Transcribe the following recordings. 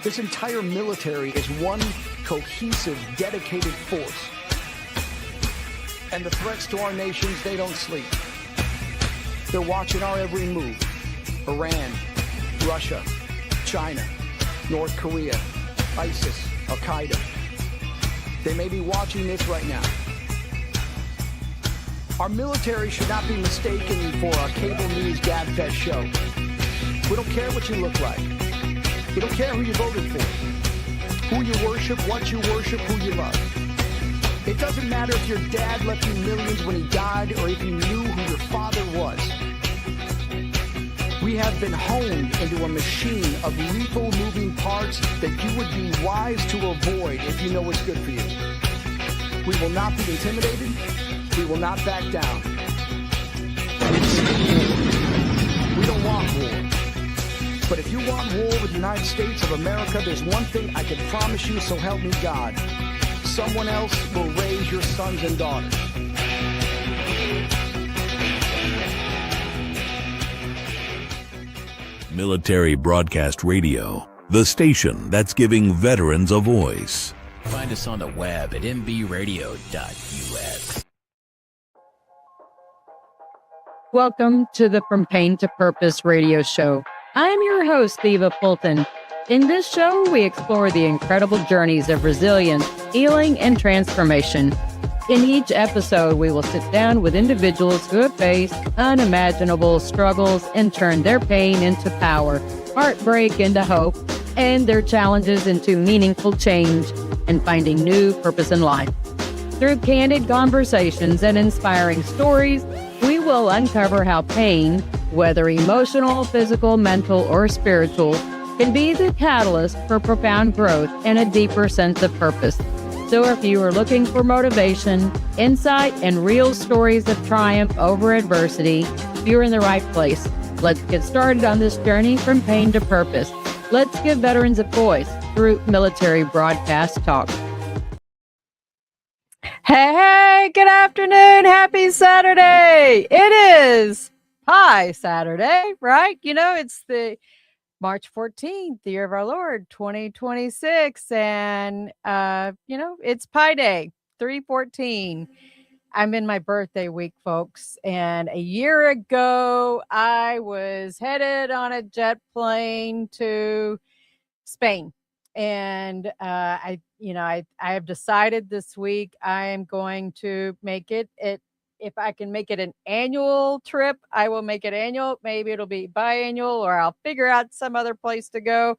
This entire military is one cohesive, dedicated force. And the threats to our nations, they don't sleep. They're watching our every move. Iran, Russia, China, North Korea, ISIS, Al-Qaeda. They may be watching this right now. Our military should not be mistaken for a cable news gabfest show. We don't care what you look like. We don't care who you voted for, who you worship, what you worship, who you love. It doesn't matter if your dad left you millions when he died or if you knew who your father was. We have been honed into a machine of lethal moving parts that you would be wise to avoid if you know what's good for you. We will not be intimidated. We will not back down. We don't want war. But if you want war with the United States of America, there's one thing I can promise you, so help me God. Someone else will raise your sons and daughters. Military Broadcast Radio, the station that's giving veterans a voice. Find us on the web at mbradio.us. Welcome to the From Pain to Purpose radio show. I am your host, Eva Fulton. In this show, we explore the incredible journeys of resilience, healing, and transformation. In each episode, we will sit down with individuals who have faced unimaginable struggles and turned their pain into power, heartbreak into hope, and their challenges into meaningful change and finding new purpose in life. Through candid conversations and inspiring stories, we will uncover how pain, whether emotional, physical, mental, or spiritual, can be the catalyst for profound growth and a deeper sense of purpose. So if you are looking for motivation, insight, and real stories of triumph over adversity, you're in the right place. Let's get started on this journey from pain to purpose. Let's give veterans a voice through Military Broadcast Talk. Hey, good afternoon. Happy Saturday. It is Pie Saturday, right? You know, it's the March 14th, the year of our Lord, 2026. And, it's Pi Day, 3/14. I'm in my birthday week, folks. And a year ago, I was headed on a jet plane to Spain. And I have decided this week I am going to make it. If I can make it an annual trip, I will make it annual. Maybe it'll be biannual, or I'll figure out some other place to go.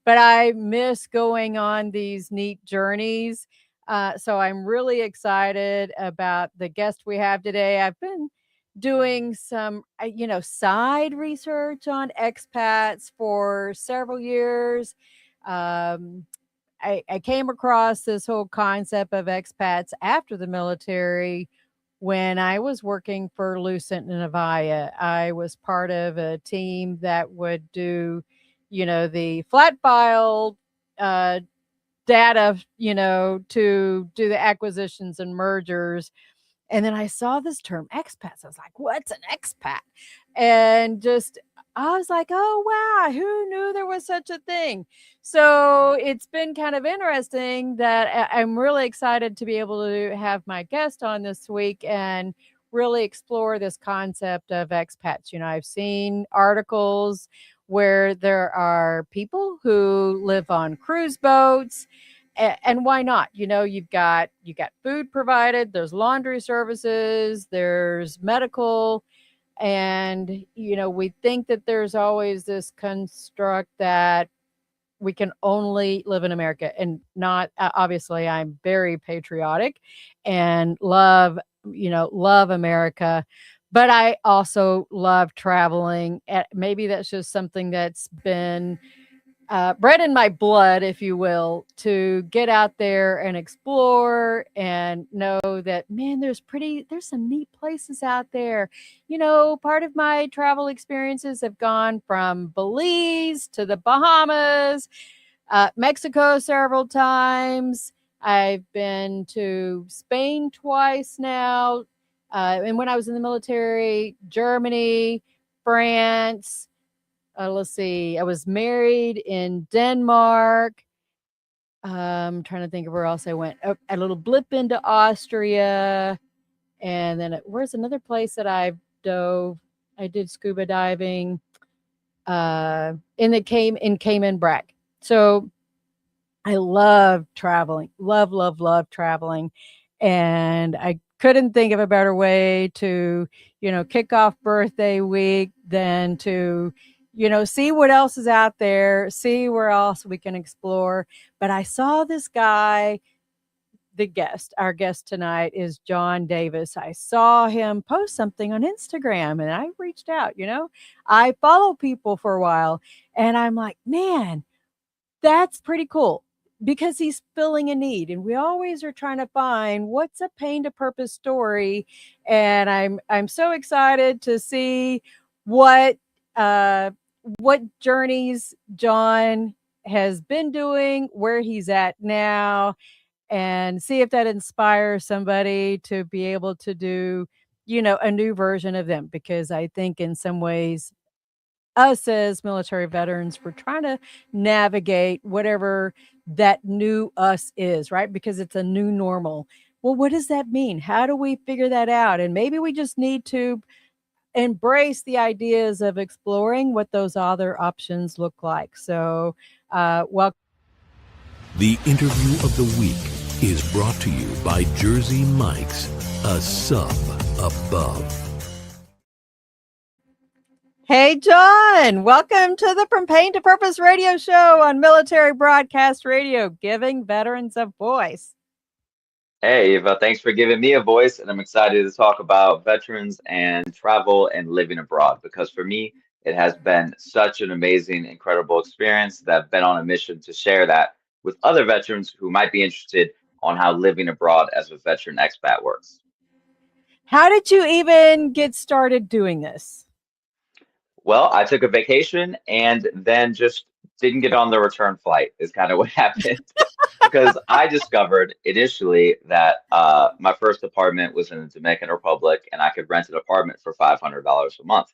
But I miss going on these neat journeys. So I'm really excited about the guest we have today. I've been doing some, side research on expats for several years. I came across this whole concept of expats after the military when I was working for Lucent and Avaya. I was part of a team that would do, the flat file data, to do the acquisitions and mergers. And then I saw this term expats. I was like, what's an expat? And I was like, oh, wow, who knew there was such a thing? So it's been kind of interesting that I'm really excited to be able to have my guest on this week and really explore this concept of expats. I've seen articles where there are people who live on cruise boats. And why not? You've got food provided, there's laundry services, there's medical. And, we think that there's always this construct that we can only live in America, and not, obviously I'm very patriotic and love America, but I also love traveling. Maybe that's just something that's been bred in my blood, if you will, to get out there and explore and know that, man, there's some neat places out there. Part of my travel experiences have gone from Belize to the Bahamas, Mexico several times. I've been to Spain twice now. And when I was in the military, Germany, France, let's see, I was married in Denmark. Trying to think of where else I went. A little blip into Austria, and then where's another place that I've dove? I did scuba diving in Cayman Brac. So I love traveling, love traveling. And I couldn't think of a better way to, kick off birthday week than to, see what else is out there, see where else we can explore. But I saw this guy, our guest tonight is John Davis. I saw him post something on Instagram and I reached out, I follow people for a while and I'm like, man, that's pretty cool because he's filling a need and we always are trying to find what's a pain to purpose story. And I'm so excited to see what what journeys John has been doing, where he's at now, and see if that inspires somebody to be able to do, a new version of them. Because I think in some ways, us as military veterans, we're trying to navigate whatever that new us is, right? Because it's a new normal. Well, what does that mean? How do we figure that out? And maybe we just need to embrace the ideas of exploring what those other options look like. So, well, The interview of the week is brought to you by Jersey Mike's, a sub above. hey, John, welcome to the From Pain to Purpose radio show on Military Broadcast Radio, giving veterans a voice. Hey, Eva, thanks for giving me a voice. And I'm excited to talk about veterans and travel and living abroad because for me, it has been such an amazing, incredible experience that I've been on a mission to share that with other veterans who might be interested on how living abroad as a veteran expat works. How did you even get started doing this? Well, I took a vacation and then just didn't get on the return flight, is kind of what happened. Because I discovered initially that my first apartment was in the Dominican Republic and I could rent an apartment for $500 a month.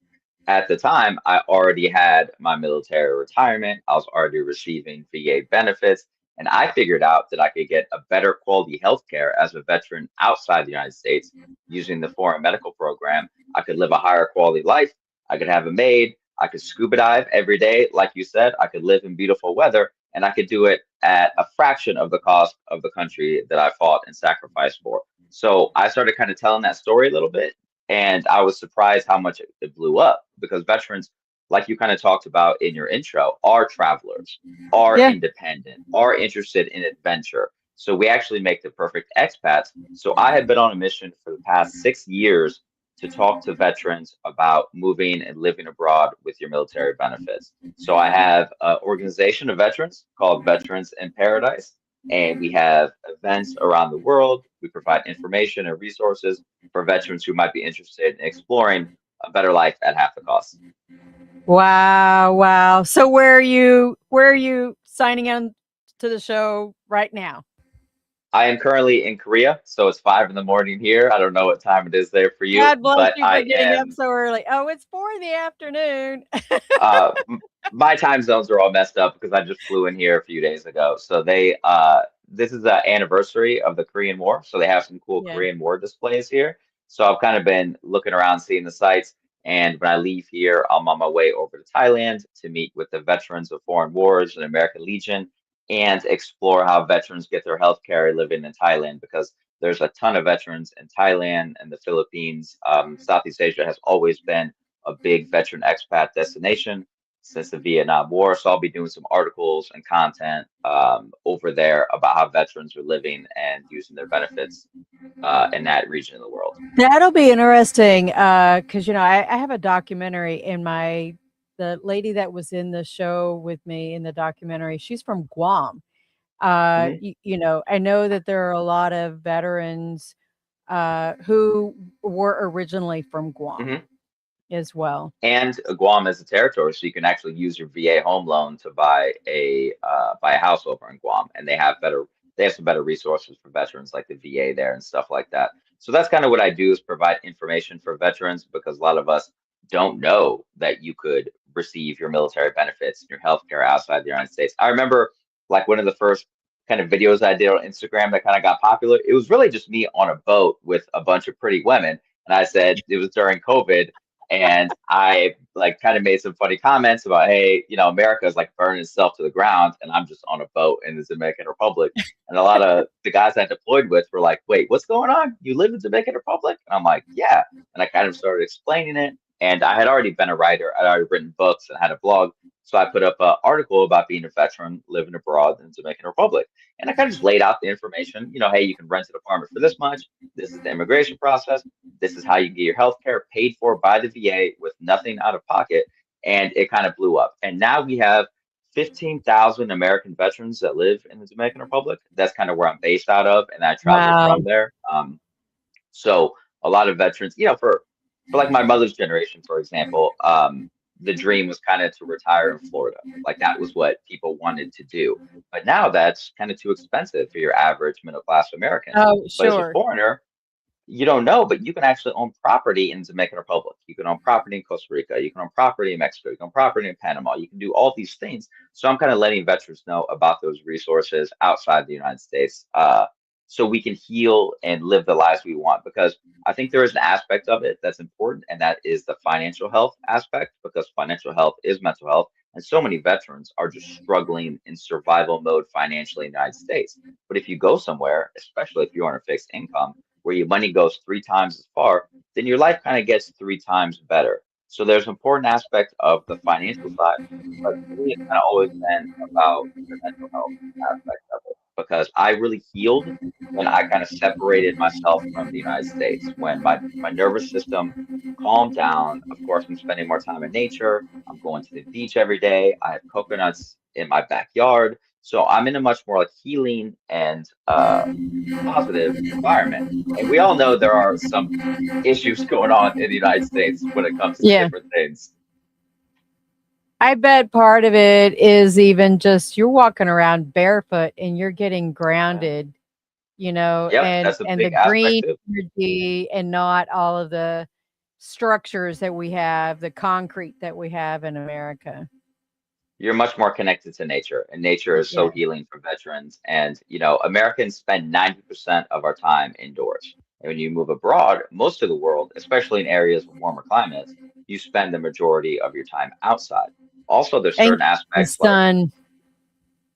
At the time, I already had my military retirement, I was already receiving VA benefits, and I figured out that I could get a better quality health care as a veteran outside the United States using the foreign medical program. I could live a higher quality life. I could have a maid. I could scuba dive every day. Like you said, I could live in beautiful weather and I could do it at a fraction of the cost of the country that I fought and sacrificed for. So I started kind of telling that story a little bit, and I was surprised how much it blew up because veterans, like you kind of talked about in your intro, are travelers, are Yeah. independent, are interested in adventure. So we actually make the perfect expats. So I had been on a mission for the past 6 years to talk to veterans about moving and living abroad with your military benefits. So I have an organization of veterans called Veterans in Paradise, and we have events around the world. We provide information and resources for veterans who might be interested in exploring a better life at half the cost. Wow. So where are you signing on to the show right now? I am currently in Korea, so it's 5 in the morning here. I don't know what time it is there for you, God bless but you for I getting up am so early. Oh, it's 4 in the afternoon. uh my time zones are all messed up because I just flew in here a few days ago. So they this is the anniversary of the Korean War, so they have some cool Yeah. Korean War displays here. So I've kind of been looking around, seeing the sights, and when I leave here, I'm on my way over to Thailand to meet with the veterans of foreign wars and American Legion and explore how veterans get their health care living in Thailand because there's a ton of veterans in Thailand and the Philippines. Southeast Asia has always been a big veteran expat destination since the Vietnam War. So I'll be doing some articles and content over there about how veterans are living and using their benefits in that region of the world. That'll be interesting because I have a documentary in the lady that was in the show with me in the documentary. She's from Guam. Hmm. I know that there are a lot of veterans who were originally from Guam Hmm. as well. And Guam is a territory, so you can actually use your VA home loan to buy a house over in Guam, and they have some better resources for veterans like the VA there and stuff like that. So that's kind of what I do is provide information for veterans because a lot of us don't know that you could receive your military benefits and your healthcare outside the United States. I remember like one of the first kind of videos I did on Instagram that kind of got popular. It was really just me on a boat with a bunch of pretty women. And I said it was during COVID. And I like kind of made some funny comments about, hey, you know, America is like burning itself to the ground, and I'm just on a boat in the Dominican Republic. And a lot of the guys I deployed with were like, wait, what's going on? You live in the Dominican Republic? And I'm like, yeah. And I kind of started explaining it. And I had already been a writer. I'd already written books and had a blog. So I put up an article about being a veteran living abroad in the Dominican Republic. And I kind of just laid out the information, you know, hey, you can rent an apartment for this much. This is the immigration process. This is how you get your health care paid for by the VA with nothing out of pocket. And it kind of blew up. And now we have 15,000 American veterans that live in the Dominican Republic. That's kind of where I'm based out of. And I travel Wow. from there. So a lot of veterans, you know, for like my mother's generation, for example, the dream was kind of to retire in Florida. Like that was what people wanted to do. But now that's kind of too expensive for your average middle class American. Oh, But as a sure. foreigner, you don't know, but you can actually own property in the Dominican Republic. You can own property in Costa Rica. You can own property in Mexico. You can own property in Panama. You can do all these things. So I'm kind of letting veterans know about those resources outside the United States, so we can heal and live the lives we want. Because I think there is an aspect of it that's important, and that is the financial health aspect, because financial health is mental health. And so many veterans are just struggling in survival mode financially in the United States. But if you go somewhere, especially if you're on a fixed income, where your money goes 3 times as far, then your life kind of gets 3 times better. So there's an important aspect of the financial side, but for me, it's kind of always been about the mental health aspect of it, because I really healed when I kind of separated myself from the United States, when my nervous system calmed down. Of course, I'm spending more time in nature. I'm going to the beach every day. I have coconuts in my backyard. So I'm in a much more like healing and positive environment. And we all know there are some issues going on in the United States when it comes to Yeah. different things. I bet part of it is even just you're walking around barefoot and you're getting Yeah. grounded, you know, Yep, that's a and the big aspect green too. energy and not all of the structures that we have, the concrete that we have in America. You're much more connected to nature, and nature is so Yeah. healing for veterans. And you know, Americans spend 90% of our time indoors. And when you move abroad, most of the world, especially in areas with warmer climates, you spend the majority of your time outside. Also, there's And certain the aspects like sun.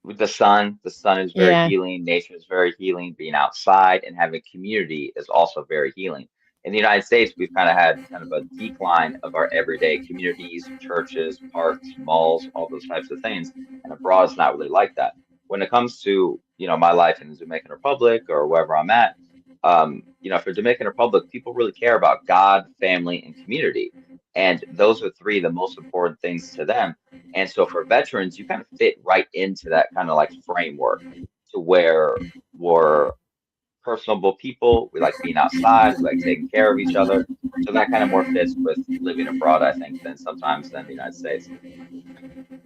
with the sun is very Yeah. healing, nature is very healing, being outside and having community is also very healing. In the United States, we've kind of had kind of a decline of our everyday communities, churches, parks, malls, all those types of things. And abroad is not really like that. When it comes to, you know, my life in the Dominican Republic or wherever I'm at, you know, for Dominican Republic, people really care about God, family, and community. And those are three of the most important things to them. And so for veterans, you kind of fit right into that kind of like framework, to where we're personable people. We like being outside. We like taking care of each other. So that kind of more fits with living abroad, I think, than sometimes than the United States.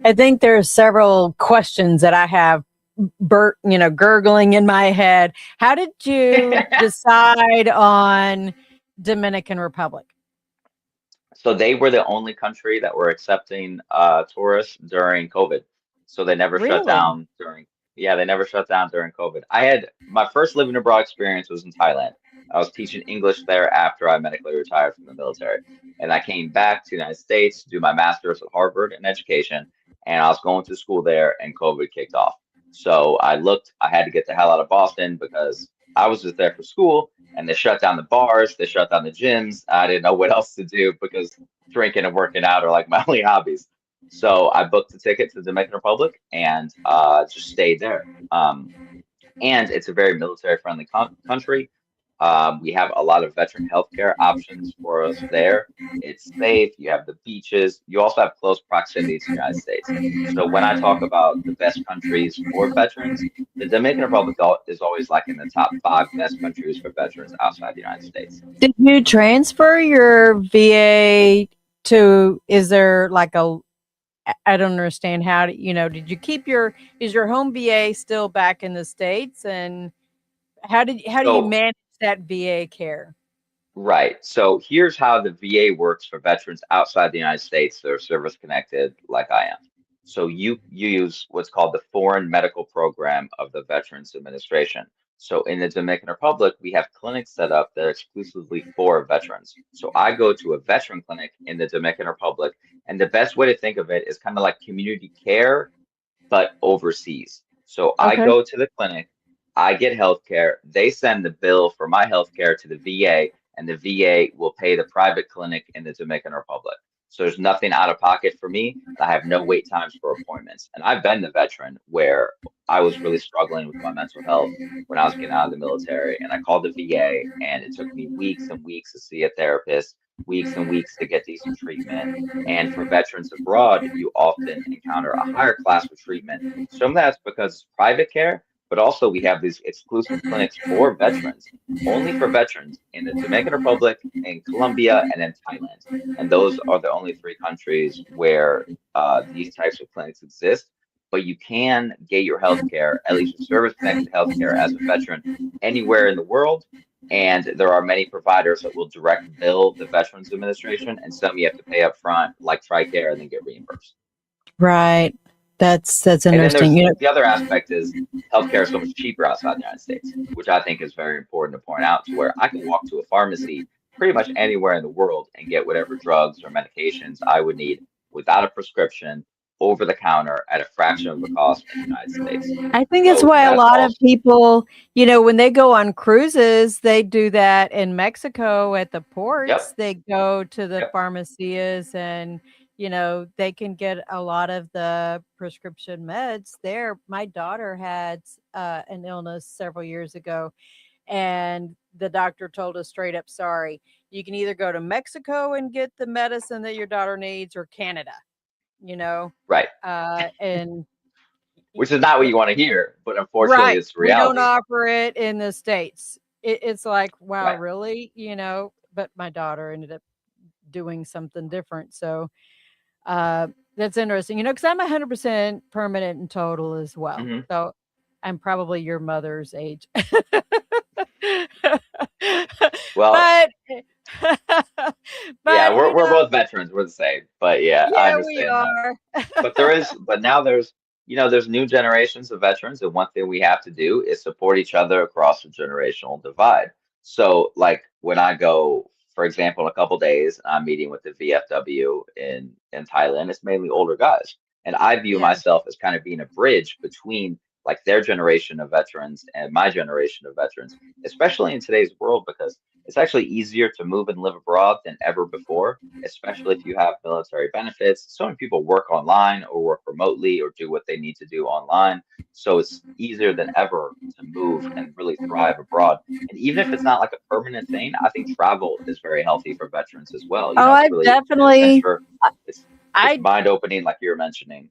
I think there are several questions that I have gurgling in my head. How did you decide on Dominican Republic? So they were the only country that were accepting tourists during COVID. So they never shut Really? down during, yeah, they never shut down during COVID. I had my first living abroad experience was in Thailand. I was teaching English there after I medically retired from the military. And I came back to the United States to do my master's at Harvard in education. And I was going to school there and COVID kicked off. So I had to get the hell out of Boston because I was just there for school, and they shut down the bars, they shut down the gyms. I didn't know what else to do because drinking and working out are like my only hobbies. So I booked a ticket to the Dominican Republic and just stayed there. And it's a very military friendly country. We have a lot of veteran healthcare options for us there. It's safe. You have the beaches. You also have close proximity to the United States. So when I talk about the best countries for veterans, the Dominican Republic is always like in the top 5 best countries for veterans outside the United States. Did you transfer your VA to, is there like a, I don't understand how to, did you keep is your home VA still back in the States? And how do you So manage that VA care? Right. So here's how the VA works for veterans outside the United States that are service connected like I am. So you use what's called the Foreign Medical Program of the Veterans Administration. So in the Dominican Republic, we have clinics set up that are exclusively for veterans. So I go to a veteran clinic in the Dominican Republic, and the best way to think of it is kind of like community care but overseas. So I Okay. go to the clinic, I get health care, they send the bill for my health care to the VA, and the VA will pay the private clinic in the Dominican Republic. So there's nothing out of pocket for me. I have no wait times for appointments. And I've been the veteran where I was really struggling with my mental health when I was getting out of the military. And I called the VA, and it took me weeks and weeks to see a therapist, weeks and weeks to get decent treatment. And for veterans abroad, you often encounter a higher class of treatment. Some of that's because it's private care, but also we have these exclusive clinics for veterans, only for veterans in the Dominican Republic, in Colombia, and in Thailand. And those are the only three countries where these types of clinics exist. But you can get your health care, at least your service connected health care as a veteran, anywhere in the world. And there are many providers that will direct bill the Veterans Administration, and some you have to pay up front, like TRICARE, and then get reimbursed. Right. That's And then interesting. there's You know, the other aspect is healthcare is so much cheaper outside the United States, which I think is very important to point out, to where I can walk to a pharmacy pretty much anywhere in the world and get whatever drugs or medications I would need without a prescription over the counter at a fraction of the cost in the United States. I think that's So why a that's lot of also, people, you know, when they go on cruises, they do that in Mexico at the ports. yep, They go to the yep, pharmacias and, you know, they can get a lot of the prescription meds there. My daughter had an illness several years ago, and the doctor told us straight up, sorry, you can either go to Mexico and get the medicine that your daughter needs, or Canada, you know. right. And Which is not what you want to hear, but unfortunately, Right. it's We don't reality. offer it in the States. It's like, wow, Right. really? You know, but my daughter ended up doing something different. So uh, that's interesting, you know, because I'm 100% permanent and total as well. Hmm. So I'm probably your mother's age. Well, But yeah, but you we're know, both veterans. We're the same, but yeah, I yeah, we understand that. are. But now there's new generations of veterans, and one thing we have to do is support each other across the generational divide. So, like when I go, for example, in a couple days, I'm meeting with the VFW in Thailand. It's mainly older guys, and I view Yeah. myself as kind of being a bridge between like their generation of veterans and my generation of veterans, especially in today's world, because it's actually easier to move and live abroad than ever before, especially if you have military benefits. So many people work online or work remotely or do what they need to do online. So it's easier than ever to move and really thrive abroad. And even if it's not like a permanent thing, I think travel is very healthy for veterans as well. Oh, It's I really an definitely, adventure. It's it's I mind opening, like you were mentioning.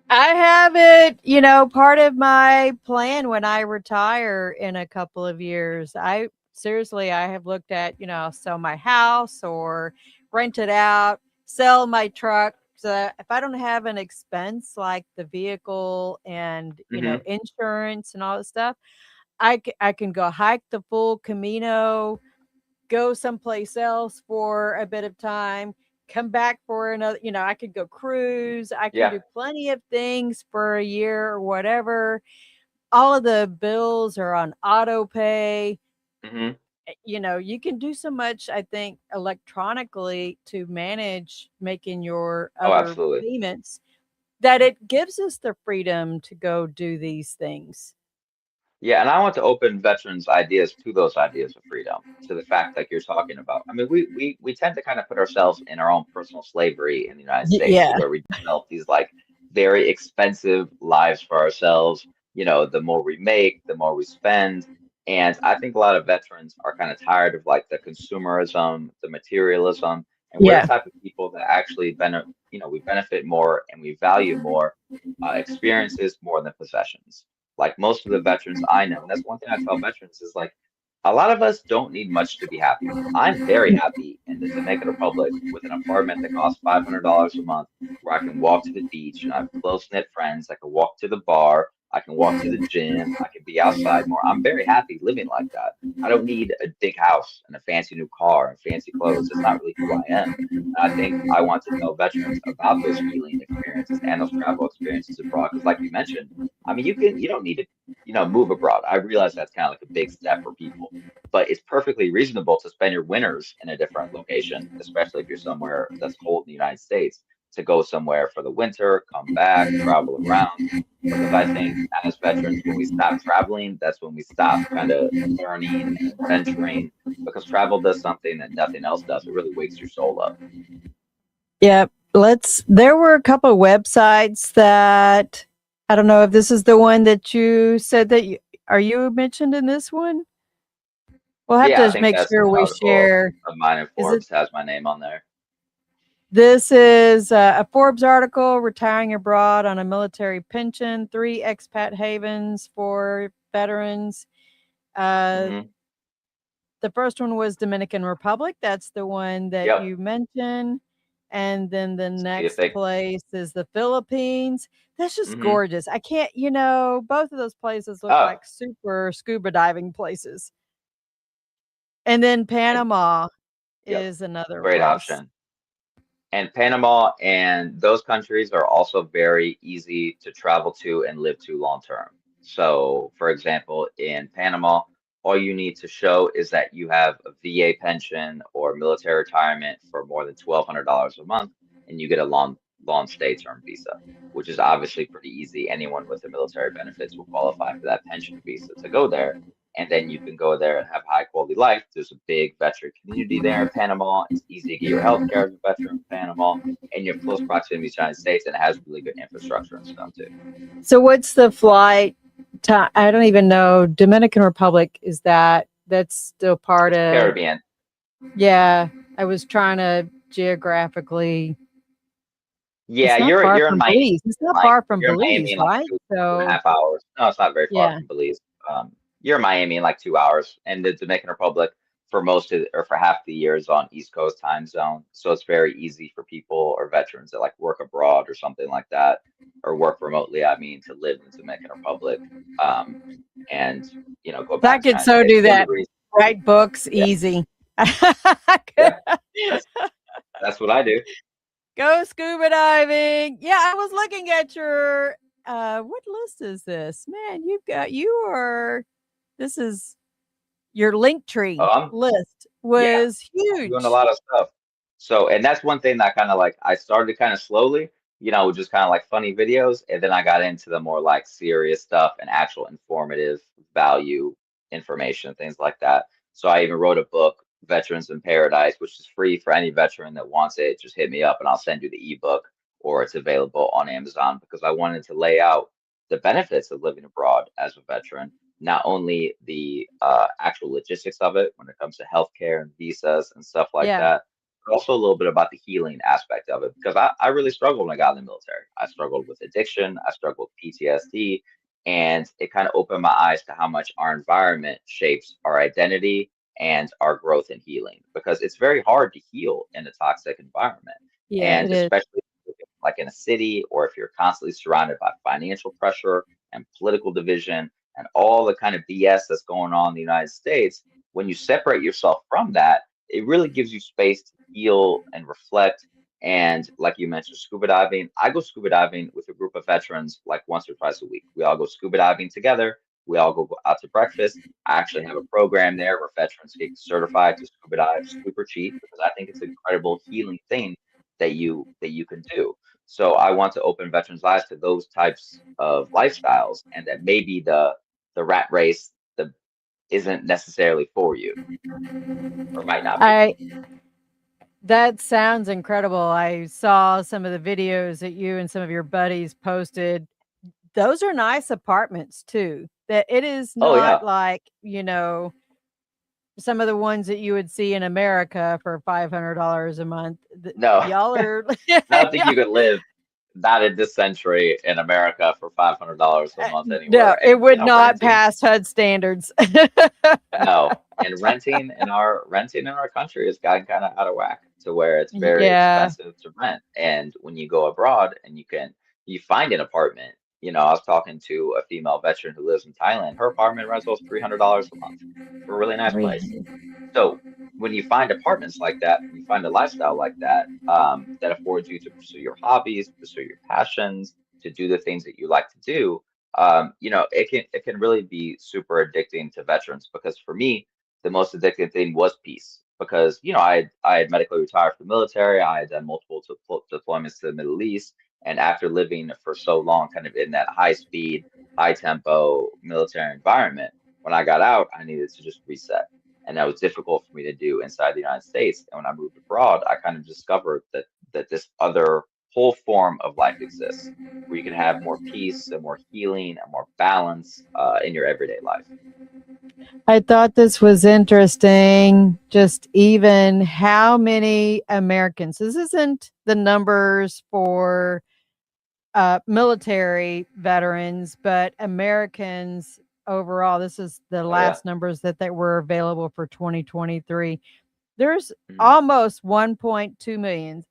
I have it, you know, part of my plan when I retire in a couple of years. I seriously, I have looked at, you know, sell my house or rent it out, sell my truck. So if I don't have an expense like the vehicle and, you know, Hmm. insurance and all that stuff, I can go hike the full Camino, go someplace else for a bit of time, come back for another, you know, I could go cruise, I can Yeah. do plenty of things for a year or whatever. All of the bills are on auto pay. Hmm. You know, you can do so much, I think, electronically to manage making your Oh, other absolutely. payments, that it gives us the freedom to go do these things. Yeah, and I want to open veterans' ideas to those ideas of freedom, to the fact like you're talking about. I mean, we tend to kind of put ourselves in our own personal slavery in the United States, to Yeah. where we develop these like very expensive lives for ourselves. The more we make, the more we spend. And I think a lot of veterans are kind of tired of like the consumerism, the materialism, and we're the Yeah. type of people that actually we benefit more and we value more experiences more than possessions. Like most of the veterans I know, and that's one thing I tell veterans is like a lot of us don't need much to be happy. I'm very happy in the Dominican Republic with an apartment that costs $500 a month, where I can walk to the beach and I have close knit friends. I can walk to the bar, I can walk to the gym. I can be outside more. I'm very happy living like that. I don't need a big house and a fancy new car and fancy clothes. It's not really who I am. And I think I want to tell veterans about those healing experiences and those travel experiences abroad. Because, like you mentioned, I mean, you don't need to, move abroad. I realize that's kind of like a big step for people, but it's perfectly reasonable to spend your winters in a different location, especially if you're somewhere that's cold in the United States, to go somewhere for the winter, come back, travel around. Because I think as veterans, when we stop traveling, that's when we stop kind of learning and adventuring, because travel does something that nothing else does. It really wakes your soul up. Yep. There were a couple of websites that I don't know if this is the one that you said that are you mentioned in this one? We'll have Yeah, I to think make that's sure an we article share. of mine in Is it? Forbes has my name on there. This is a Forbes article, Retiring Abroad on a Military Pension, 3 expat havens for veterans. Uh, Hmm. the first one was Dominican Republic. That's the one that Yep. you mentioned. And then the See if next they. place is the Philippines. That's just Hmm. gorgeous. I can't, both of those places look Oh, like super scuba diving places. And then and Panama yep, is another great place. option. And Panama and those countries are also very easy to travel to and live to long term. So, for example, in Panama, all you need to show is that you have a VA pension or military retirement for more than $1,200 a month, and you get a long stay term visa, which is obviously pretty easy. Anyone with the military benefits will qualify for that pension visa to go there. And then you can go there and have high quality life. There's a big veteran community there in Panama. It's easy to get your health care as a veteran in Panama, and you have close proximity to the United States, and it has really good infrastructure and stuff too. So what's the flight time? I don't even know. Dominican Republic, that's still part It's the of, Caribbean. yeah, I was trying to geographically. Yeah, It's not far you're in from Miami. Belize. It's not Like far from you're in Miami Belize, in like right? two and a So, half hours. No, it's not very far yeah. from Belize. You're in Miami in like 2 hours, and the Dominican Republic for most of or for half the year is on East Coast time zone. So it's very easy for people or veterans that like work abroad or something like that, or work remotely, I mean, to live in the Dominican Republic, um, and go I back to the could United so States. do One of that. the reasons, Write books yeah, easy. yeah, that's that's what I do. Go scuba diving. Yeah, I was looking at your what list is this? Man, this is your link Oh, tree list yeah. was I'm doing a huge. lot of stuff. So, and that's one thing that kind of like I started kind of slowly, just kind of like funny videos, and then I got into the more like serious stuff and actual informative value information, things like that. So I even wrote a book, Veterans in Paradise, which is free for any veteran that wants it. Just hit me up and I'll send you the ebook, or it's available on Amazon, because I wanted to lay out the benefits of living abroad as a veteran, not only the actual logistics of it when it comes to healthcare and visas and stuff like Yeah. that, but also a little bit about the healing aspect of it. Because I really struggled when I got in the military. I struggled with addiction, I struggled with PTSD, and it kind of opened my eyes to how much our environment shapes our identity and our growth and healing. Because it's very hard to heal in a toxic environment. Yeah, And it is. especially like in a city, or if you're constantly surrounded by financial pressure and political division and all the kind of BS that's going on in the United States, when you separate yourself from that, it really gives you space to heal and reflect. And like you mentioned, scuba diving, I go scuba diving with a group of veterans like once or twice a week. We all go scuba diving together. We all go out to breakfast. I actually have a program there where veterans get certified to scuba dive super cheap, because I think it's an incredible healing thing that you can do. So I want to open veterans' eyes to those types of lifestyles, and that maybe the rat race the isn't necessarily for you, or might not be. I That sounds incredible. I saw some of the videos that you and some of your buddies posted. Those are nice apartments too. That it is Oh not yeah, like, some of the ones that you would see in America for $500 a month. no, Y'all are I don't think yeah, you could live not in this century in America for $500 a month no, anywhere. And it would not renting, pass HUD standards. no, and renting in our country has gotten kind of out of whack to where it's very Yeah. expensive to rent. And when you go abroad and you find an apartment I was talking to a female veteran who lives in Thailand. Her apartment rental is $300 a month for a really nice place. 300. So when you find apartments like that, when you find a lifestyle like that, that affords you to pursue your hobbies, pursue your passions, to do the things that you like to do, it can really be super addicting to veterans. Because for me, the most addicting thing was peace. Because I had medically retired from the military. I had done multiple deployments to the Middle East, and after living for so long, kind of in that high speed, high tempo military environment, when I got out, I needed to just reset, and that was difficult for me to do inside the United States. And when I moved abroad, I kind of discovered that this other whole form of life exists, where you can have more peace and more healing and more balance in your everyday life. I thought this was interesting. Just even how many Americans, this isn't the numbers for military veterans, but Americans overall. This is the Oh yeah. last numbers that were available for 2023. There's Mhm. almost 1.2 million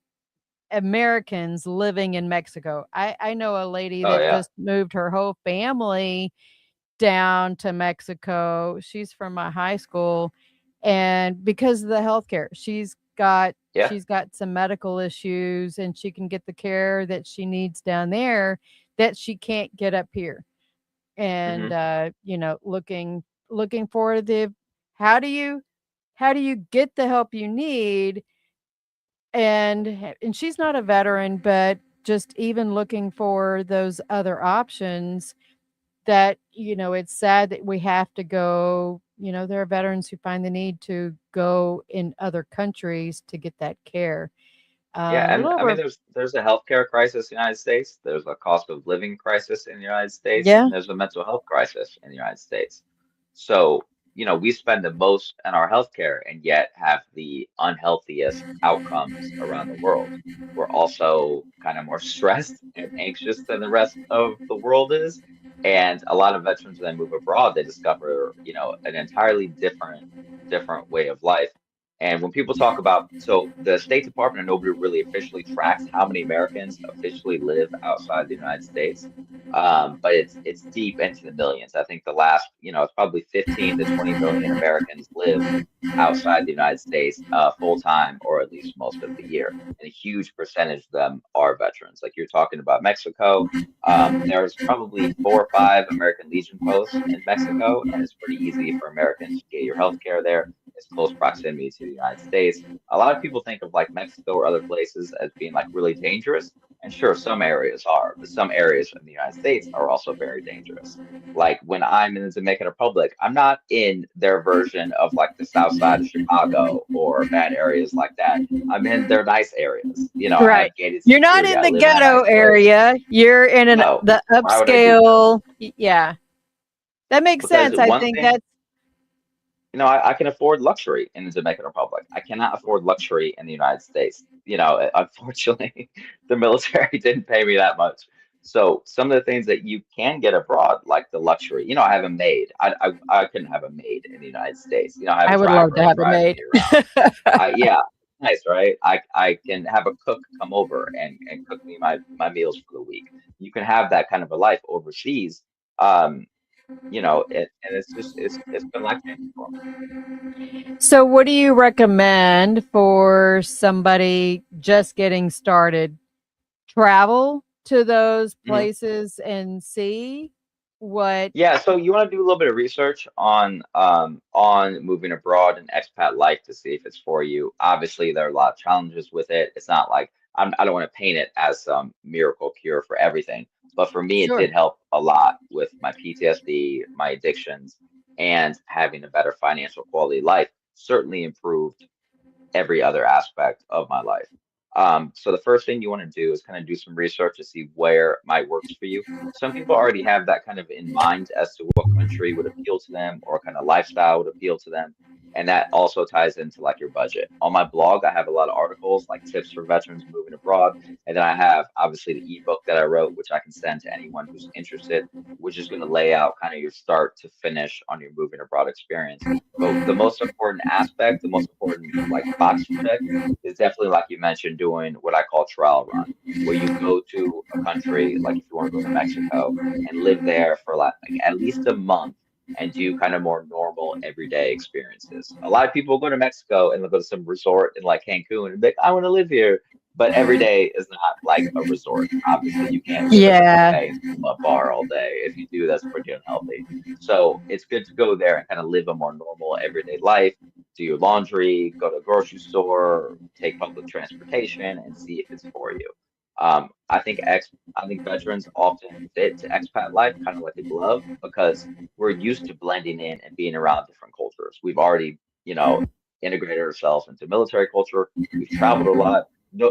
Americans living in Mexico. I know a lady Oh that yeah. just moved her whole family down to Mexico. She's from my high school, and because of the healthcare, Yeah. she's got some medical issues, and she can get the care that she needs down there that she can't get up here. And Hmm. looking forward to how do you get the help you need, and she's not a veteran, but just even looking for those other options that, it's sad that we have to go, there are veterans who find the need to go in other countries to get that care. Yeah, A little and I mean, over. there's a healthcare crisis in the United States. There's a cost of living crisis in the United States, Yeah. and there's a mental health crisis in the United States. So, we spend the most on our healthcare and yet have the unhealthiest outcomes around the world. We're also kind of more stressed and anxious than the rest of the world is. And a lot of veterans, when they move abroad, they discover, an entirely different way of life. And when people talk about, so the State Department, and nobody really officially tracks how many Americans officially live outside the United States, but it's deep into the millions. I think the last, it's probably 15 to 20 million Americans live outside the United States full time, or at least most of the year. And a huge percentage of them are veterans. Like you're talking about Mexico, there's probably 4 or 5 American Legion posts in Mexico, and it's pretty easy for Americans to get your health care there. It's close proximity to the United States. A lot of people think of like Mexico or other places as being like really dangerous. And sure, some areas are, but some areas in the United States are also very dangerous. Like when I'm in the Dominican Republic, I'm not in their version of like the south side of Chicago or bad areas like that. I'm in their nice areas. I Right. have gated You're not security. in I the live in a ghetto nice place. area. You're in No, the why would I do that? upscale. Yeah. That makes Because sense. I one think thing, that's I can afford luxury in the Dominican Republic. I cannot afford luxury in the United States. Unfortunately, the military didn't pay me that much. So some of the things that you can get abroad, like the luxury, I have a maid. I couldn't have a maid in the United States. I have a I would love driver to that have a drives maid. me around. Yeah, nice, right? I can have a cook come over and cook me my meals for the week. You can have that kind of a life overseas. Um, and it's been life changing for me. So, what do you recommend for somebody just getting started? Travel to those Mhm. places and see what. Yeah, so you want to do a little bit of research on moving abroad and expat life to see if it's for you. Obviously, there are a lot of challenges with it. It's not like I don't want to paint it as some miracle cure for everything, but for me, it Sure. did help a lot with my PTSD, my addictions, and having a better financial quality of life. Certainly improved every other aspect of my life. So the first thing you want to do is kind of do some research to see where might works for you. Some people already have that kind of in mind as to what country would appeal to them or kind of lifestyle would appeal to them. And that also ties into like your budget. On my blog, I have a lot of articles like tips for veterans moving abroad. And then I have obviously the ebook that I wrote, which I can send to anyone who's interested, which is going to lay out kind of your start to finish on your moving abroad experience. But the most important aspect, the most important like box to check is definitely like you mentioned, doing what I call trial run, where you go to a country, like if you want to go to Mexico and live there for like at least a month and do kind of more normal everyday experiences. A lot of people go to Mexico and they'll go to some resort in like Cancun and be like, I want to live here. But every day is not like a resort. Obviously, you can't live at a Yeah. buffet and swim a bar all day. If you do, that's pretty unhealthy. So it's good to go there and kind of live a more normal everyday life, do your laundry, go to a grocery store, take public transportation, and see if it's for you. I think veterans often fit to expat life kind of like a glove because we're used to blending in and being around different cultures. We've already, integrated ourselves into military culture. We've traveled a lot. No,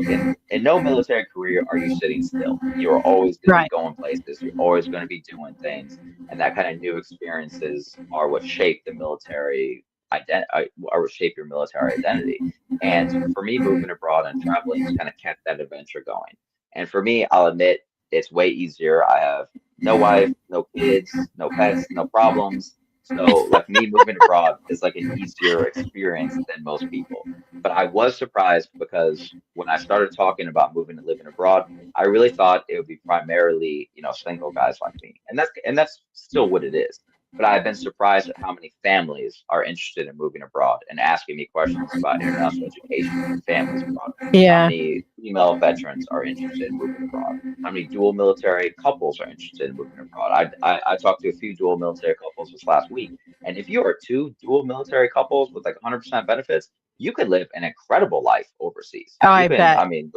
in no military career are you sitting still. You're always going to be Right. going places. You're always going to be doing things, and that kind of new experiences are what shape the military or what shape your military identity. And for me, moving abroad and traveling has kind of kept that adventure going. And for me, I'll admit it's way easier. I have no wife, no kids, no pets, no problems. So, like me moving abroad is like an easier experience than most people. But I was surprised because when I started talking about moving and living abroad, I really thought it would be primarily, single guys like me. And that's still what it is. But I've been surprised at how many families are interested in moving abroad and asking me questions about international education for families abroad. How Yeah. many female veterans are interested in moving abroad? How many dual military couples are interested in moving abroad? I talked to a few dual military couples this last week, and if you are two dual military couples with like 100% benefits, you could live an incredible life overseas. Oh, You I can, bet. I mean,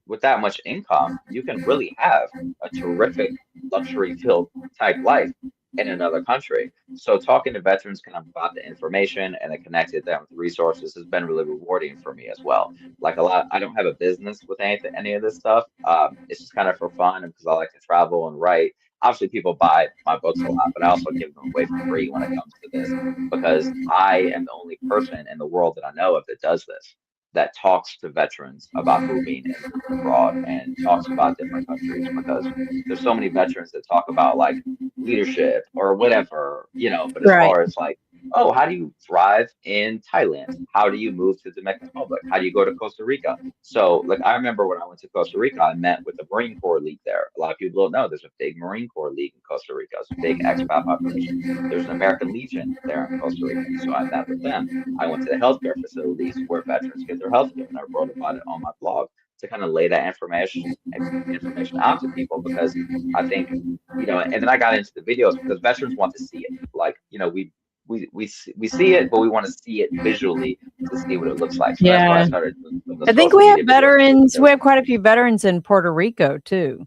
with that much income, you can really have a terrific luxury-filled type life in another country. So talking to veterans kind of about the information and then connected them with resources has been really rewarding for me as well. Like a lot, I don't have a business with any of this stuff. It's just kind of for fun and because I like to travel and write. Obviously, people buy my books a lot, but I also give them away for free when it comes to this because I am the only person in the world that I know of that does this, that talks to veterans about moving and living abroad and talks about different countries because there's so many veterans that talk about like leadership or whatever, but as Right. far as like, oh, how do you thrive in Thailand? How do you move to the Dominican Republic? How do you go to Costa Rica? So, like, I remember when I went to Costa Rica, I met with the Marine Corps League there. A lot of people don't know there's a big Marine Corps League in Costa Rica. It's a big expat population. There's an American Legion there in Costa Rica. So I met with them. I went to the healthcare facilities where veterans get their healthcare, and I wrote about it on my blog to kind of lay that information out to people because I think and then I got into the videos because veterans want to see it. Like, we see it, but we want to see it visually to see what it looks like. So that's why I Yeah. started doing the I think social we have media videos too, veterans. We because have quite a few veterans in Puerto Rico too.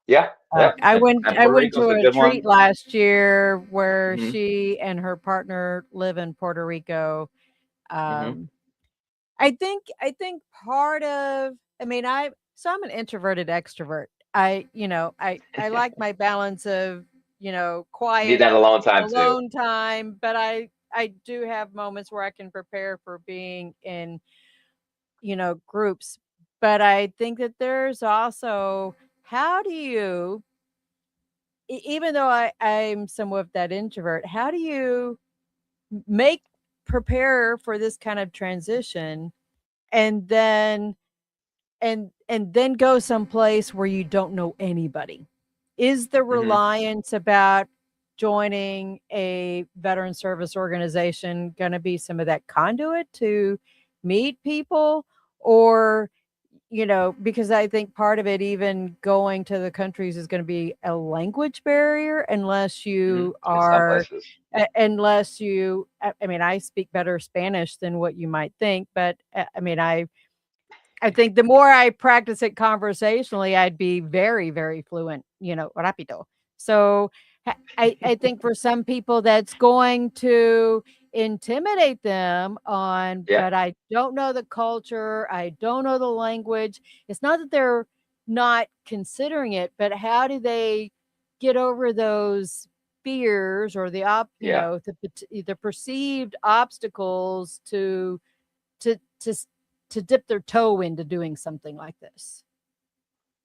yeah, yeah, I and, went and I Puerto went Rico's to a a good treat one. last year where Hmm. she and her partner live in Puerto Rico. Hmm. Um, I think part of I mean I'm an introverted extrovert. I like my balance of, You need quiet that alone time too. alone time, but I do have moments where I can prepare for being in, groups. But I think that there's also how do you even though I'm somewhat of that introvert, how do you make prepare for this kind of transition and then go someplace where you don't know anybody? Is the Hmm. reliance about joining a veteran service organization going to be some of that conduit to meet people? Or, because I think part of it, even going to the countries, is going to be a language barrier unless Hmm. you In some are, places. unless you, I mean, I speak better Spanish than what you might think, but I mean, I think the more I practice it conversationally, I'd be very, very fluent, rapido. So I think for some people that's going to intimidate them on, Yeah. but I don't know the culture, I don't know the language. It's not that they're not considering it, but how do they get over those fears or Yeah. the perceived obstacles to to s- to dip their toe into doing something like this.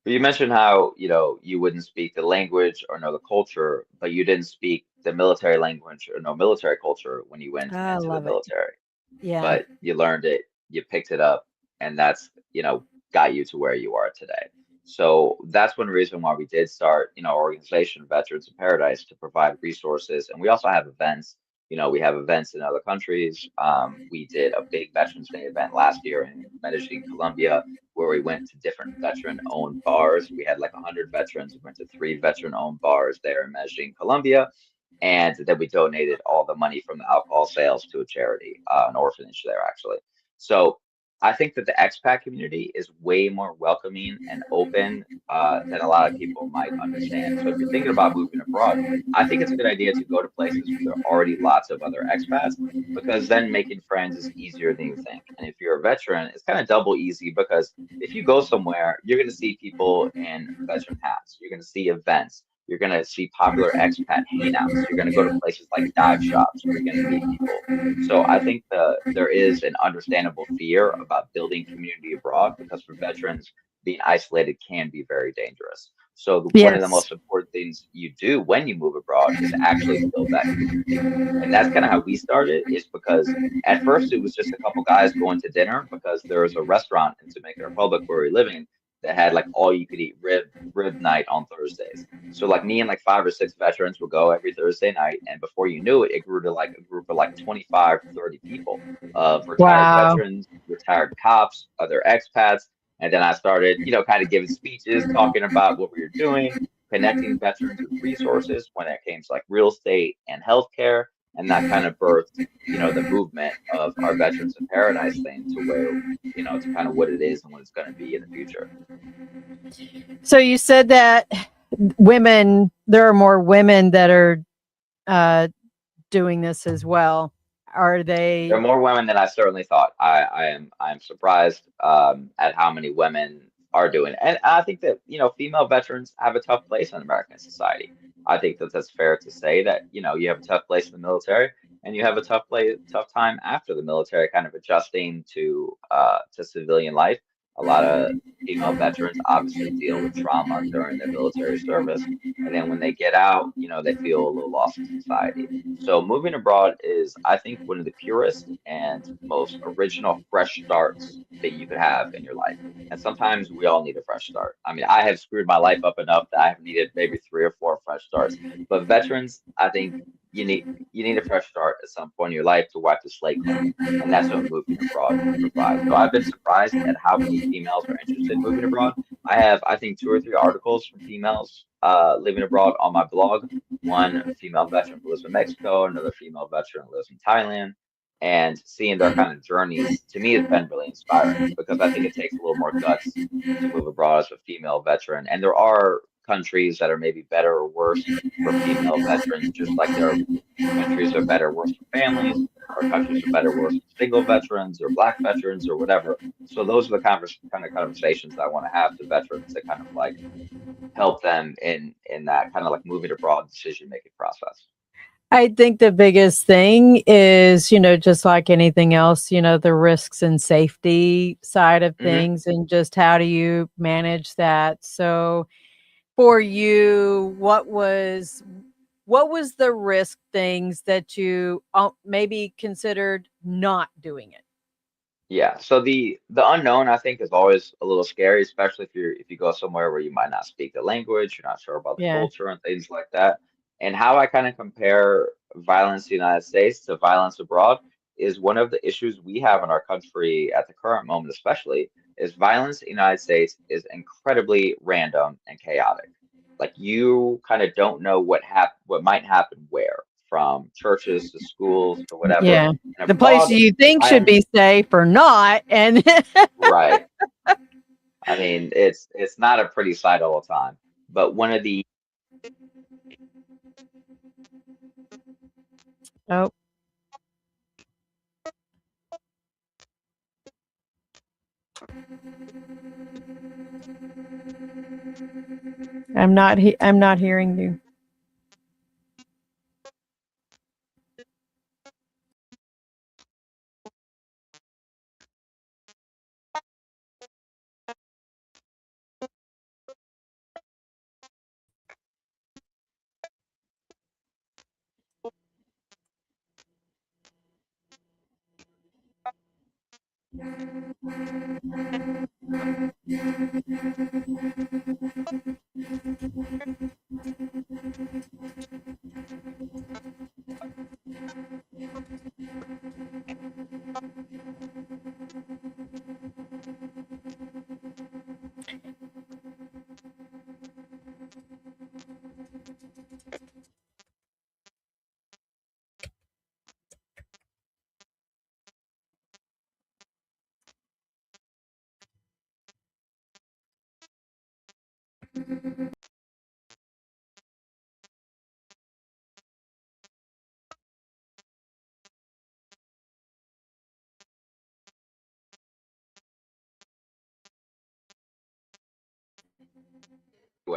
But you mentioned how, you wouldn't speak the language or know the culture, but you didn't speak the military language or know military culture when you went I into the love it. military. Yeah. But you learned it, you picked it up, and that's, got you to where you are today. So that's one reason why we did start, our organization, Veterans in Paradise, to provide resources. And we also have events. We have events in other countries. We did a big Veterans Day event last year in Medellin, Colombia, where we went to different veteran-owned bars. We had like 100 veterans. We went to 3 veteran-owned bars there in Medellin, Colombia, and then we donated all the money from the alcohol sales to a charity, an orphanage there actually. So I think that the expat community is way more welcoming and open than a lot of people might understand. So if you're thinking about moving abroad, I think it's a good idea to go to places where there are already lots of other expats, because then making friends is easier than you think. And if you're a veteran, it's kind of double easy, because if you go somewhere, you're going to see people in veteran hats, you're going to see events, you're going to see popular expat hangouts. You're going to go to places like dive shops where you're going to meet people. So I think there is an understandable fear about building community abroad, because for veterans, being isolated can be very dangerous. So one of the Yes. most important things you do when you move abroad is actually build that community. And that's kind of how we started, is because at first it was just a couple guys going to dinner, because there was a restaurant in Dominican Republic where we were living that had like all you could eat rib night on Thursdays. So like me and like 5 or 6 veterans would go every Thursday night, and before you knew it, it grew to like a group of like 25 to 30 people of retired Wow. veterans, retired cops, other expats. And then I started, kind of giving speeches, talking about what we were doing, connecting veterans with resources when it came to like real estate and healthcare. And that kind of birthed, the movement of our Veterans in Paradise thing to where, to kind of what it is and what it's going to be in the future. So you said that there are more women that are uh, doing this as well. Are There are they? more women than I certainly thought. I am surprised at how many women are doing it. And I think that, female veterans have a tough place in American society. I think that that's fair to say that, you have a tough place in the military, and you have a tough time after the military, kind of adjusting to civilian life. A lot of female veterans obviously deal with trauma during their military service, and then when they get out, they feel a little lost in society. So moving abroad is, I think, one of the purest and most original fresh starts that you could have in your life. And sometimes we all need a fresh start. I mean, I have screwed my life up enough that I have needed maybe 3 or 4 fresh starts. But veterans, I think you need a fresh start at some point in your life to wipe the slate clean. And that's what moving abroad can provide. So I've been surprised at how many females are interested in moving abroad. I have, I think, 2 or 3 articles from females living abroad on my blog. One female veteran who lives in Mexico, another female veteran who lives in Thailand. And seeing their kind of journeys to me has been really inspiring, because I think it takes a little more guts to move abroad as a female veteran. And there are countries that are maybe better or worse for female veterans, just like there are countries are better or worse for families, or countries are better or worse for single veterans or black veterans or whatever. So those are the kind of conversations that I want to have to veterans, that kind of like help them in that kind of like moving abroad decision making process. I think the biggest thing is, just like anything else, the risks and safety side of Hmm. things, and just how do you manage that. So for you, what was the risk things that you maybe considered not doing it? Yeah, so the unknown, I think, is always a little scary, especially if you go somewhere where you might not speak the language, you're not sure about the Yeah. culture and things like that. And how I kind of compare violence in the United States to violence abroad is, one of the issues we have in our country at the current moment, especially, is violence in the United States is incredibly random and chaotic. Like, you kind of don't know what might happen where, from churches to schools to whatever. Yeah. And The places abroad, you think should I be safe or not. And right. I mean, it's not a pretty sight all the time. But one of the oh, I'm not hearing you.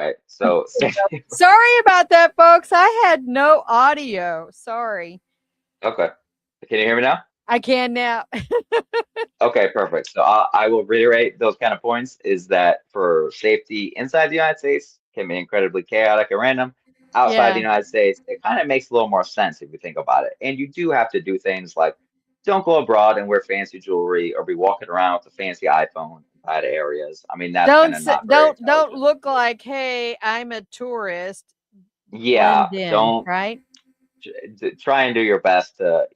Anyway, so Sorry about that, folks. I had no audio. Sorry. okay. Can you hear me now? I can now. Okay, perfect. So I will reiterate those kind of points is that for safety inside the United States can be incredibly chaotic and random. Outside the Yeah. United States, it kind of makes a little more sense if you think about it. And you do have to do things like don't go abroad and wear fancy jewelry or be walking around with a fancy iPhone in bad areas. I mean, that's kind Don't of s- not very don't intelligent. look like, hey, I'm a tourist. Yeah, Blend in, don't right? try and do your best to,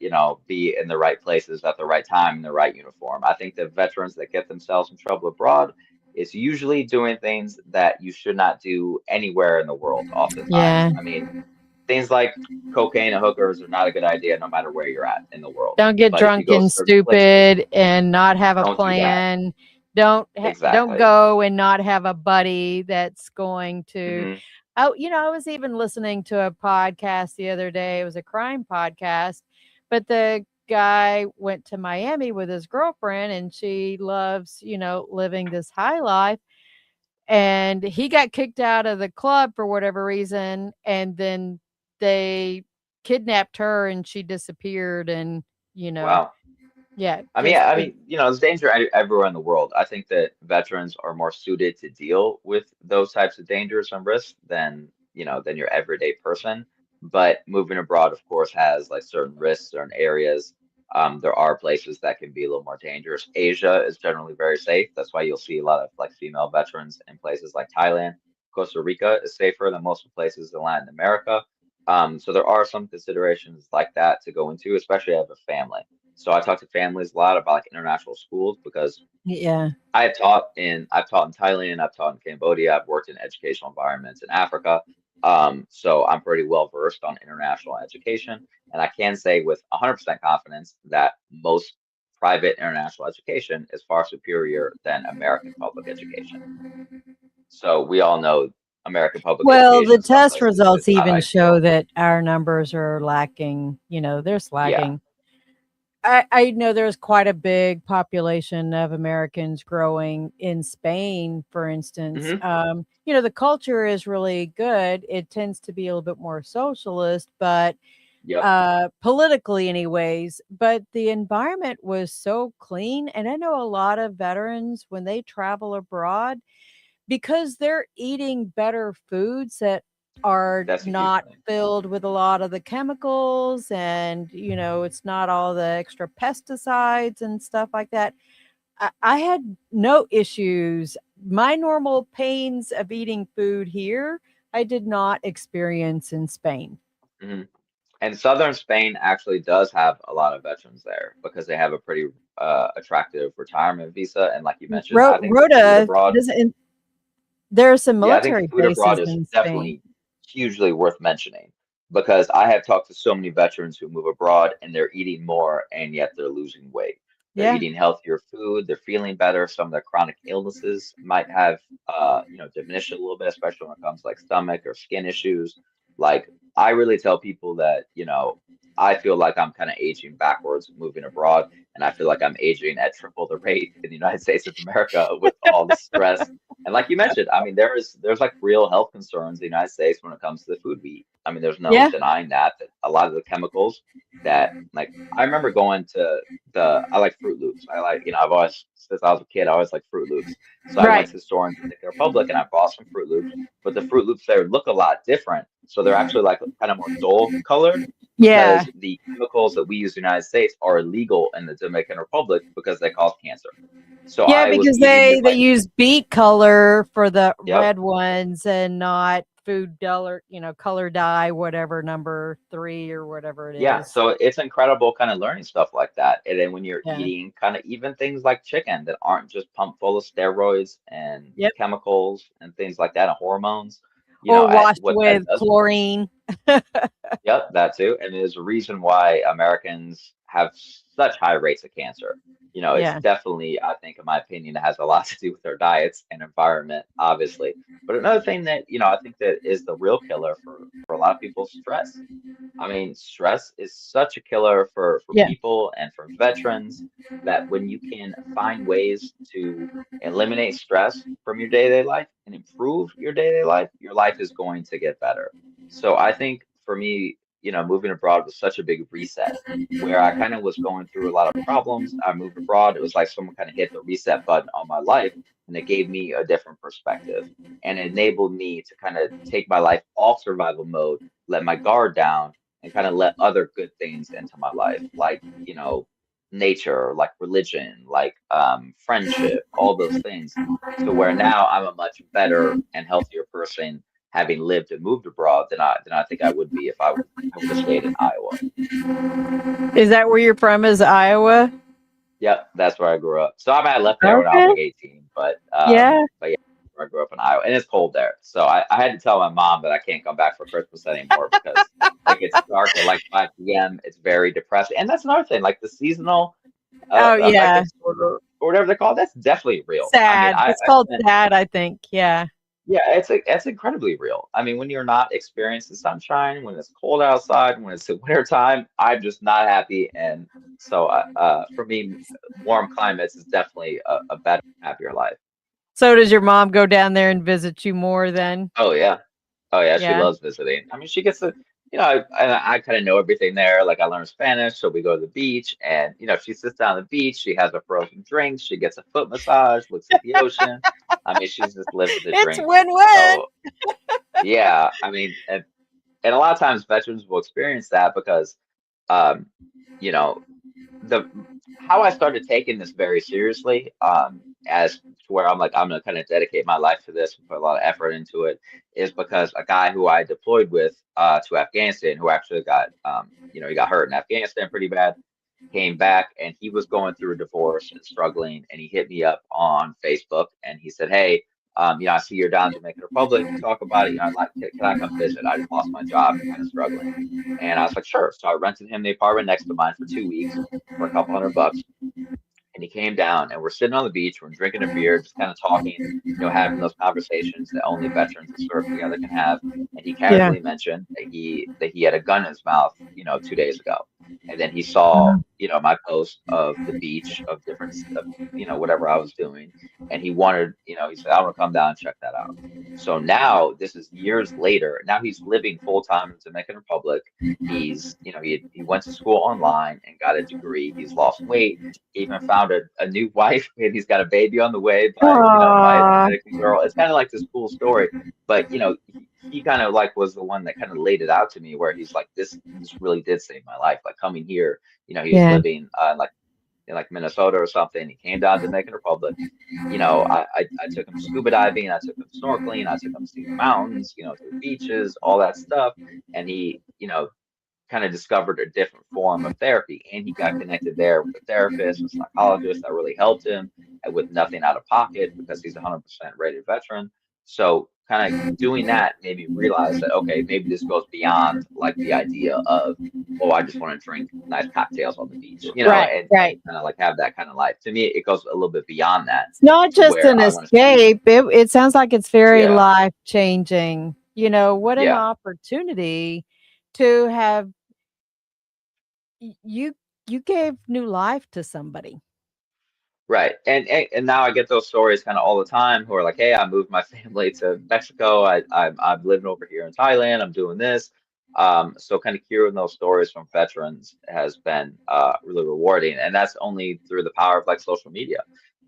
be in the right places at the right time in the right uniform. I think the veterans that get themselves in trouble abroad is usually doing things that you should not do anywhere in the world, oftentimes. Yeah. I mean, things like cocaine and hookers are not a good idea no matter where you're at in the world. Don't get But if you drunk go and certain places, stupid and not have a don't do that. plan. Don't Exactly. go and not have a buddy that's going to. Hmm. Oh, I was even listening to a podcast the other day. It was a crime podcast, but the guy went to Miami with his girlfriend and she loves, living this high life. And he got kicked out of the club for whatever reason. And then they kidnapped her and she disappeared. And, you know, Wow. yeah, I mean, just, yeah, I mean, there's danger everywhere in the world. I think that veterans are more suited to deal with those types of dangers and risks than your everyday person. But moving abroad, of course, has like certain risks, certain areas. There are places that can be a little more dangerous. Asia is generally very safe. That's why you'll see a lot of like female veterans in places like Thailand. Costa Rica is safer than most places in Latin America. So there are some considerations like that to go into, especially as a family. So I talk to families a lot about like international schools because yeah. I've taught in Thailand, I've taught in Cambodia, I've worked in educational environments in Africa. So I'm pretty well versed on international education, and I can say with 100% confidence that most private international education is far superior than American public education. So we all know American public Well, education the in some test places is results not even show ideal. that our numbers are lacking, they're Yeah. slacking. I know there's quite a big population of Americans growing in Spain, for instance. Hmm. The culture is really good. It tends to be a little bit more socialist, but Yep. politically, anyways. But the environment was so clean. And I know a lot of veterans, when they travel abroad, because they're eating better foods that are That's a huge not thing. filled with a lot of the chemicals and it's not all the extra pesticides and stuff like that. I had no issues. My normal pains of eating food here I did not experience in Spain. Hmm. And southern Spain actually does have a lot of veterans there because they have a pretty attractive retirement visa. And like you mentioned, I think the food Rhoda abroad, doesn't. There are some yeah, I think military food abroad bases is in Spain. definitely hugely worth mentioning because I have talked to so many veterans who move abroad and they're eating more and yet they're losing weight. They're Yeah. eating healthier food, they're feeling better. Some of their chronic illnesses might have diminished a little bit, especially when it comes to like stomach or skin issues. Like I really tell people that, I feel like I'm kind of aging backwards moving abroad, and I feel like I'm aging at triple the rate in the United States of America with all the stress and like you mentioned, I mean, there's like real health concerns in the United States when it comes to the food we eat. I mean, there's no Yeah. denying that a lot of the chemicals that like I remember going to I like Fruit Loops. I like, I've always since I was a kid, I always like Fruit Loops. So I went Right. to the store in Dominican Republic and I bought some Fruit Loops, but the Fruit Loops there look a lot different. So they're actually like kind of more dull colored. Yeah. because the chemicals that we use in the United States are illegal in the Dominican Republic because they cause cancer. So Yeah, I was because eating they use beet color for the yep. red ones and not food color, color dye, whatever number 3 or whatever it Yeah, is. so it's incredible kind of learning stuff like that. And then when you're Yeah. eating kind of even things like chicken that aren't just pumped full of steroids and Yep. chemicals and things like that and hormones, Or washed what that with does. chlorine. Yep, that too. And there's a reason why Americans have such high rates of cancer. It's Yeah. definitely, I think, in my opinion, it has a lot to do with our diets and environment, obviously. But another thing that, I think that is the real killer for a lot of people is stress. I mean, stress is such a killer for Yeah. people and for veterans that when you can find ways to eliminate stress from your day-to-day life and improve your life is going to get better. So I think for me, moving abroad was such a big reset where I kind of was going through a lot of problems. I moved abroad. It was like someone kind of hit the reset button on my life and it gave me a different perspective and it enabled me to kind of take my life off survival mode, let my guard down and kind of let other good things into my life, like, nature, like religion, like friendship, all those things. To where now I'm a much better and healthier person having lived and moved abroad than I think I would be if I would have stayed in Iowa. Is that where you're from, is Iowa? Yep, that's where I grew up. So I might have left there when I was Okay. like 18, Yeah. but yeah, where I grew up in Iowa, and it's cold there. So I had to tell my mom that I can't come back for Christmas anymore because it gets dark at like 5 p.m. It's very depressing, and that's another thing. Like the seasonal Oh, yeah. affective disorder or whatever they're called, that's definitely real. I mean, Sad. It's I called spent sad, I think. Yeah. yeah, it's incredibly real. I mean, when you're not experiencing sunshine, when it's cold outside, when it's the winter time, I'm just not happy. And so, for me, warm climates is definitely a better, happier life. So does your mom go down there and visit you more then? Oh yeah, oh yeah, she Yeah. loves visiting. I mean, she gets to, I kind of know everything there. Like I learned Spanish, so we go to the beach, and she sits down on the beach. She has a frozen drink. She gets a foot massage, looks at the ocean. I mean, she's just living the It's dream. win-win. So yeah, I mean, and a lot of times veterans will experience that because um you know the how I started taking this very seriously as to where I'm like I'm gonna kind of dedicate my life to this and put a lot of effort into it is because a guy who I deployed with to Afghanistan who actually got he got hurt in Afghanistan pretty bad, came back and he was going through a divorce and struggling and he hit me up on Facebook and he said, hey, I see you're down in Dominican Republic, talk about it. I'd like can I come visit? I just lost my job and kind of struggling. And I was like, sure. So I rented him the apartment next to mine for 2 weeks for a couple $100. And he came down and we're sitting on the beach, we're drinking a beer, just kind of talking, having those conversations that only veterans that serve together can have. And he Yeah. casually mentioned that he had a gun in his mouth, 2 days ago. And then he saw, Mhm. my post of the beach of different stuff, whatever I was doing. And he wanted, he said, I want to come down and check that out. So now this is years later. Now he's living full time in the Dominican Republic. He's, he went to school online and got a degree. He's lost weight, even found a new wife and he's got a baby on the way by a Aw. Dominican girl. It's kind of like this cool story, but he kind of like was the one that kind of laid it out to me where he's like this really did save my life. Like coming here, he was Yeah. living like in like Minnesota or something. He came down to Dominican Republic. I took him scuba diving, I took him snorkeling, I took him to see the mountains, to the beaches, all that stuff. And he, kind of discovered a different form of therapy and he got connected there with a therapist, a psychologist that really helped him and with nothing out of pocket because he's a 100% rated veteran. So kind of doing that made me realize that, okay, maybe this goes beyond like the idea of, oh, I just want to drink nice cocktails on the beach, Right, and right. kind of like have that kind of life. To me, it goes a little bit beyond that It's not to just where an I want to see, escape. It sounds like it's very yeah, life changing. What an yeah. opportunity to have you you gave new life to somebody. Right. And now I get those stories kind of all the time who are like, hey, I moved my family to Mexico. I'm living over here in Thailand. I'm doing this. So kind of hearing those stories from veterans has been really rewarding. And that's only through the power of like social media,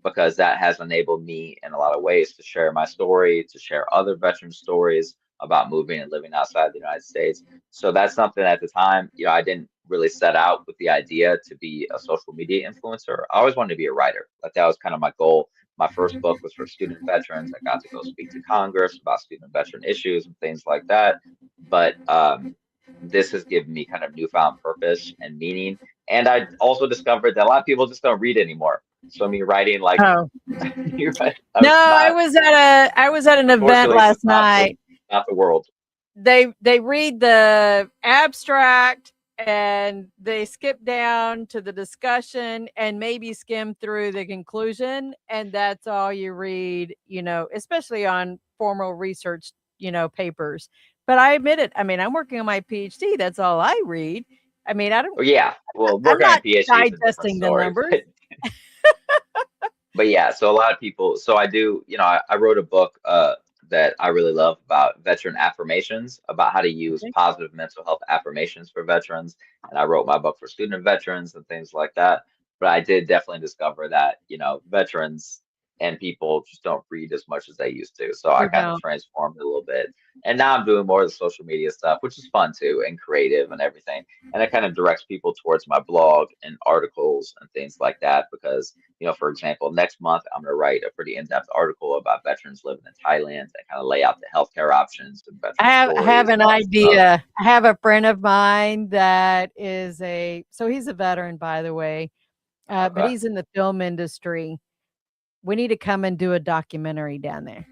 because that has enabled me in a lot of ways to share my story, to share other veteran stories, about moving and living outside the United States. So that's something at the time, I didn't really set out with the idea to be a social media influencer. I always wanted to be a writer. Like that was kind of my goal. My first book was for student veterans. I got to go speak to Congress about student veteran issues and things like that. But this has given me kind of newfound purpose and meaning. And I also discovered that a lot of people just don't read anymore. So me writing like Oh, you're right. no, It's not, I was at an event fortunately, last it's night. not the world. They read the abstract and they skip down to the discussion and maybe skim through the conclusion, and that's all you read, especially on formal research, papers. But I admit it. I mean, I'm working on my PhD. That's all I read. I mean, Oh, yeah. Well, I'm working on a not PhD is a different digesting the story. numbers. But yeah, so a lot of people, so I do, I wrote a book that I really love about veteran affirmations, about how to use Okay. positive mental health affirmations for veterans. And I wrote my book for student veterans and things like that. But I did definitely discover that, veterans and people just don't read as much as they used to. So I They kind of don't. transformed it a little bit. And now I'm doing more of the social media stuff, which is fun too, and creative and everything. And it kind of directs people towards my blog and articles and things like that because for example, next month I'm going to write a pretty in-depth article about veterans living in Thailand and kind of lay out the healthcare options and I veteran have stories an and all that stuff. idea. I have a friend of mine that is so he's a veteran, by the way, but Okay, he's in the film industry. We need to come and do a documentary down there.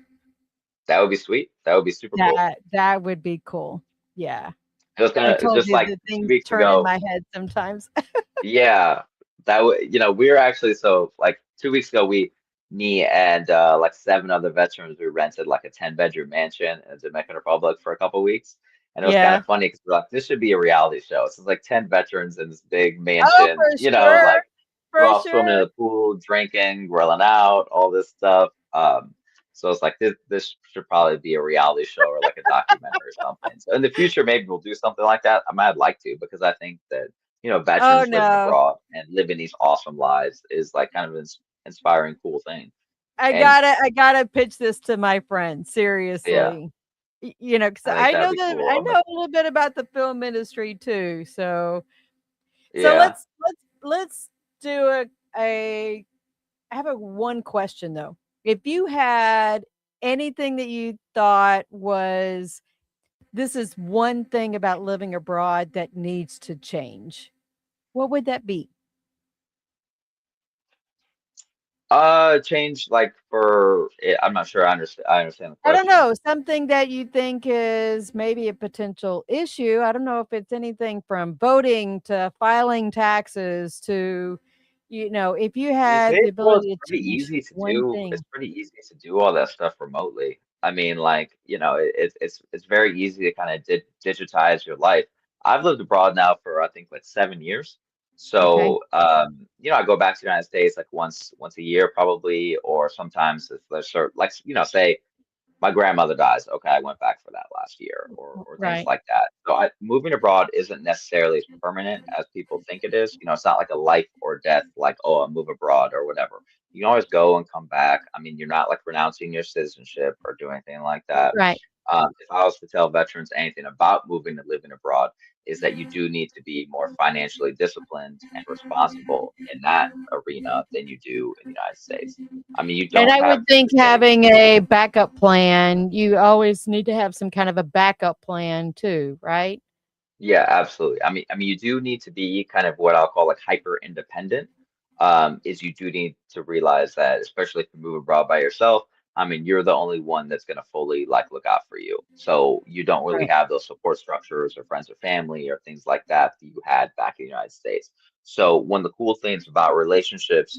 that would be sweet. That would be super cool. That would be cool. Yeah. I It's told just you like the two things weeks turn in ago. my head sometimes. Yeah, we were actually so like 2 weeks ago me and like seven other veterans, we rented like a 10-bedroom mansion in the Dominican Republic for a couple weeks. And it was kind Yeah. of funny because we're like, this should be a reality show. So it's like 10 veterans in this big Oh, mansion, for sure. like we're For all swimming in sure. the pool, drinking, grilling out, all this stuff. So it's like this should probably be a reality show or like a documentary or something. So in the future, maybe we'll do something like that. I might like to because I think that Oh, veterans living no. abroad and living these awesome lives is like kind of an inspiring, cool thing. I And gotta I gotta pitch this to my friends, yeah, seriously. 'Cause I think I that'd know be that cool. I know a little bit about the film industry too, so Yeah. let's do a I have a one question though. If you had anything that you thought was this is one thing about living abroad that needs to change, what would that be? Change like for I'm not sure I understand the I don't question. know, something that you think is maybe a potential issue. I don't know if it's anything from voting to filing taxes to, if you had the Well, it's ability to pretty change easy to one do. It's thing. pretty easy to do all that stuff remotely. I mean, like, it's very easy to kind of digitize your life. I've lived abroad now for I think like 7 years. Okay. So, I go back to the United States like once a year probably, or sometimes if there's sort like, say my grandmother dies. Okay, I went back for that last year, or things Right. like that. So moving abroad isn't necessarily as permanent as people think it is. It's not like a life or death, like, oh, I move abroad or whatever. You can always go and come back. I mean, you're not like renouncing your citizenship or doing anything like that. Right. If I was to tell veterans anything about moving and living abroad, is that you do need to be more financially disciplined and responsible in that arena than you do in the United States. I mean, you And don't I have would think the same. having a backup plan, you always need to have some kind of a backup plan too, right? Yeah, absolutely. I mean, you do need to be kind of what I'll call like hyper independent. Is you do need to realize that, especially if you move abroad by yourself, I mean, you're the only one that's going to fully like look out for you. So you don't really Right. have those support structures or friends or family or things like that that you had back in the United States. So one of the cool things about relationships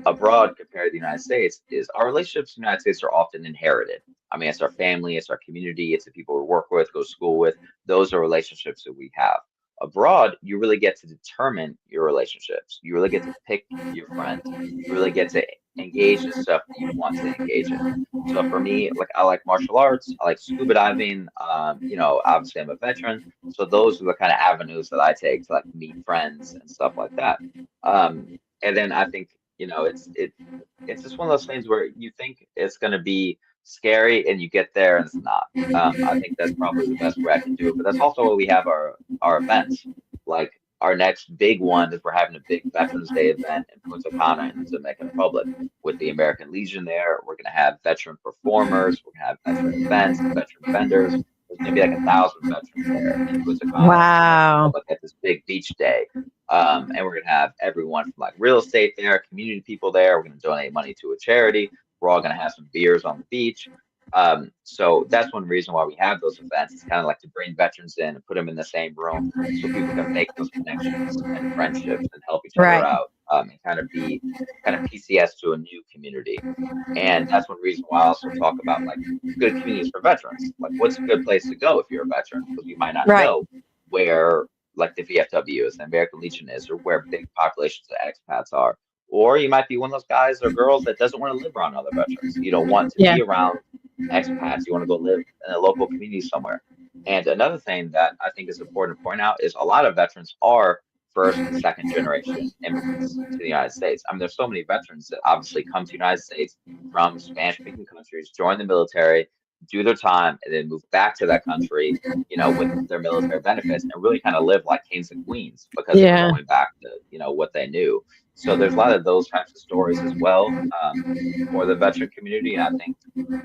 abroad compared to the United States is our relationships in the United States are often inherited. I mean, it's our family, it's our community, it's the people we work with, go to school with. Those are relationships that we have. Abroad, you really get to determine your relationships. You really get to pick your friends. You really get to engage in stuff that you want to engage in. So for me, like I like martial arts, I like scuba diving. Obviously I'm a veteran, so those are the kind of avenues that I take to like meet friends and stuff like that. And then I think it's just one of those things where you think it's going to be scary, and you get there and it's not. I think that's probably the best way I can do it. But that's also why we have our events. Like our next big one is we're having a big Veterans Day event in Punta Cana in the Dominican Republic with the American Legion there. We're gonna have veteran performers, we're gonna have veteran events, veteran vendors. There's gonna be like 1,000 veterans there in Punta Cana in the Dominican Wow. Republic at this big beach day. And we're gonna have everyone from like real estate there, community people there. We're gonna donate money to a charity. We're all gonna have some beers on the beach. So that's one reason why we have those events. It's kind of like to bring veterans in and put them in the same room so people can make those connections and friendships and help each other Right. out, and kind of be kind of PCS to a new community. And that's one reason why I also talk about like good communities for veterans. Like what's a good place to go if you're a veteran? Because you might not Right. know where like the VFW is, the American Legion is, or where big populations of expats are. Or you might be one of those guys or girls that doesn't want to live around other veterans. You don't want to Yeah. be around expats. You want to go live in a local community somewhere. And another thing that I think is important to point out is a lot of veterans are first and second generation immigrants to the United States. I mean, there's so many veterans that obviously come to the United States from Spanish speaking countries, join the military, do their time, and then move back to that country, with their military benefits and really kind of live like kings and queens because they're Yeah. going back to, what they knew. So there's a lot of those types of stories as well, for the veteran community. And I think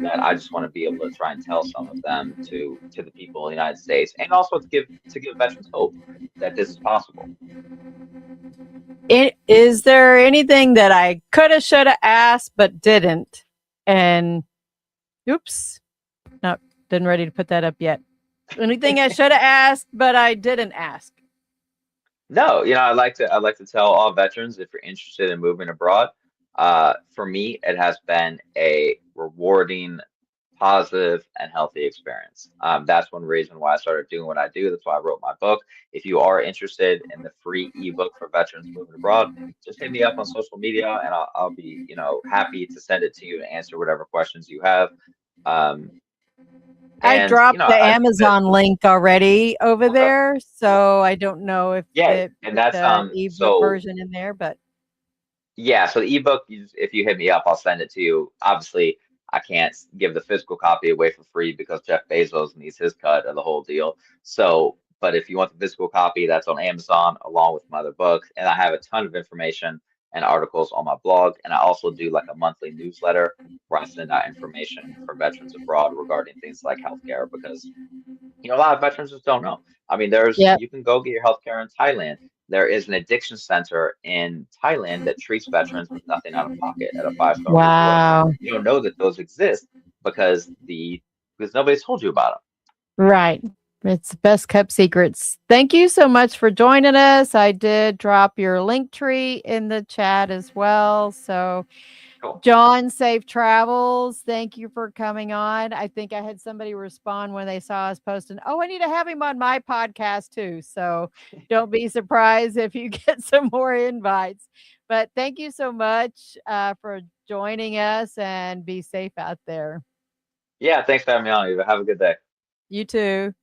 that I just want to be able to try and tell some of them to the people in the United States, and also to give veterans hope that this is possible. Is there anything that I could have, should have asked, but didn't? And oops, no, didn't ready to put that up yet. Anything I should have asked, but I didn't ask? No, I'd like to tell all veterans if you're interested in moving abroad. For me, it has been a rewarding, positive, and healthy experience. That's one reason why I started doing what I do. That's why I wrote my book. If you are interested in the free ebook for veterans moving abroad, just hit me up on social media, and I'll be happy to send it to you and answer whatever questions you have. Um, I and dropped the I think that Amazon link already over okay, there, cool. so I don't know if Yeah, it and put that's the ebook so. version in there, but Yeah, so the ebook, if you hit me up, I'll send it to you. Obviously, I can't give the physical copy away for free because Jeff Bezos needs his cut of the whole deal. So, but if you want the physical copy, that's on Amazon along with my other books. And I have a ton of information and articles on my blog. And I also do like a monthly newsletter where I send out information for veterans abroad regarding things like healthcare because a lot of veterans just don't know. I mean, yeah. you can go get your health care in Thailand. There is an addiction center in Thailand that treats veterans with nothing out of pocket at a five-star resort. Wow. You don't know that those exist because nobody's told you about Right. It's best kept secrets. Thank you so much for joining us. I did drop your link tree in the chat as well. So, them. Cool. John, safe travels. Thank you for coming on. I think I had somebody respond when they saw us posting, oh, I need to have him on my podcast too. So don't be surprised if you get some more invites. But thank you so much for joining us, and be safe out there. Yeah, thanks for having me on, Eva. Have a good day. You too.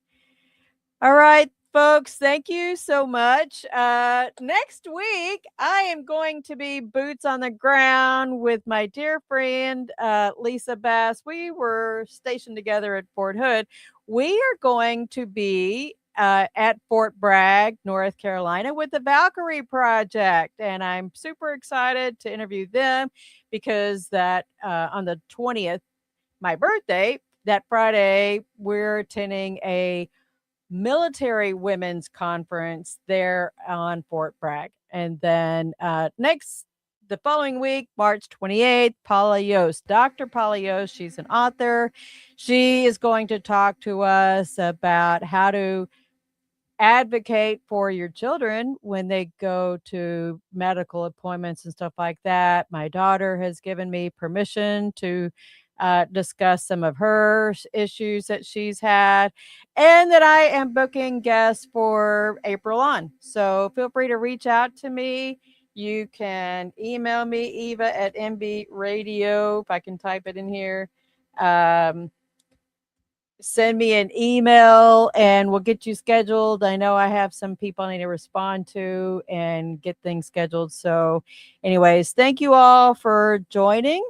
All right, folks, thank you so much. Next week, I am going to be boots on the ground with my dear friend, Lisa Bass. We were stationed together at Fort Hood. We are going to be at Fort Bragg, North Carolina, with the Valkyrie Project. And I'm super excited to interview them because that on the 20th, my birthday, that Friday, we're attending a military women's conference there on Fort Bragg. And then the following week, March 28th, Paula Yost, Dr. Paula Yost, she's an author. She is going to talk to us about how to advocate for your children when they go to medical appointments and stuff like that. My daughter has given me permission to discuss some of her issues that she's had, and that I am booking guests for April on. So feel free to reach out to me. You can email me, Eva at MB Radio, if I can type it in here. Send me an email and we'll get you scheduled. I know I have some people I need to respond to and get things scheduled. So, anyways, thank you all for joining.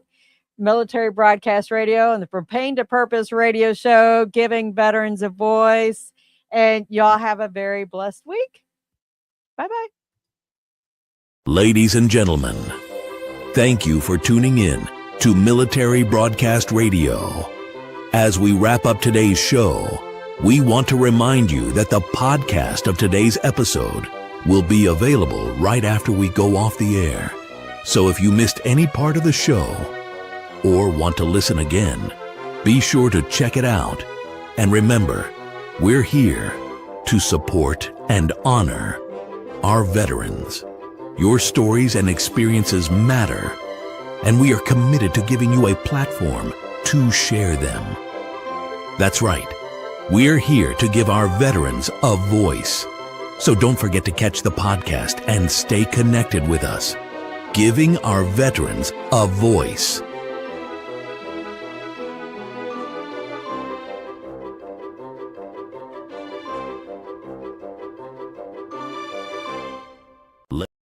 Military Broadcast Radio and the From Pain to Purpose radio show, giving veterans a voice. And y'all have a very blessed week. Bye-bye. Ladies and gentlemen, thank you for tuning in to Military Broadcast Radio. As we wrap up today's show, we want to remind you that the podcast of today's episode will be available right after we go off the air. So if you missed any part of the show or want to listen again, be sure to check it out. And remember, we're here to support and honor our veterans. Your stories and experiences matter, and we are committed to giving you a platform to share them. That's right. We're here to give our veterans a voice. So don't forget to catch the podcast and stay connected with us. Giving our veterans a voice.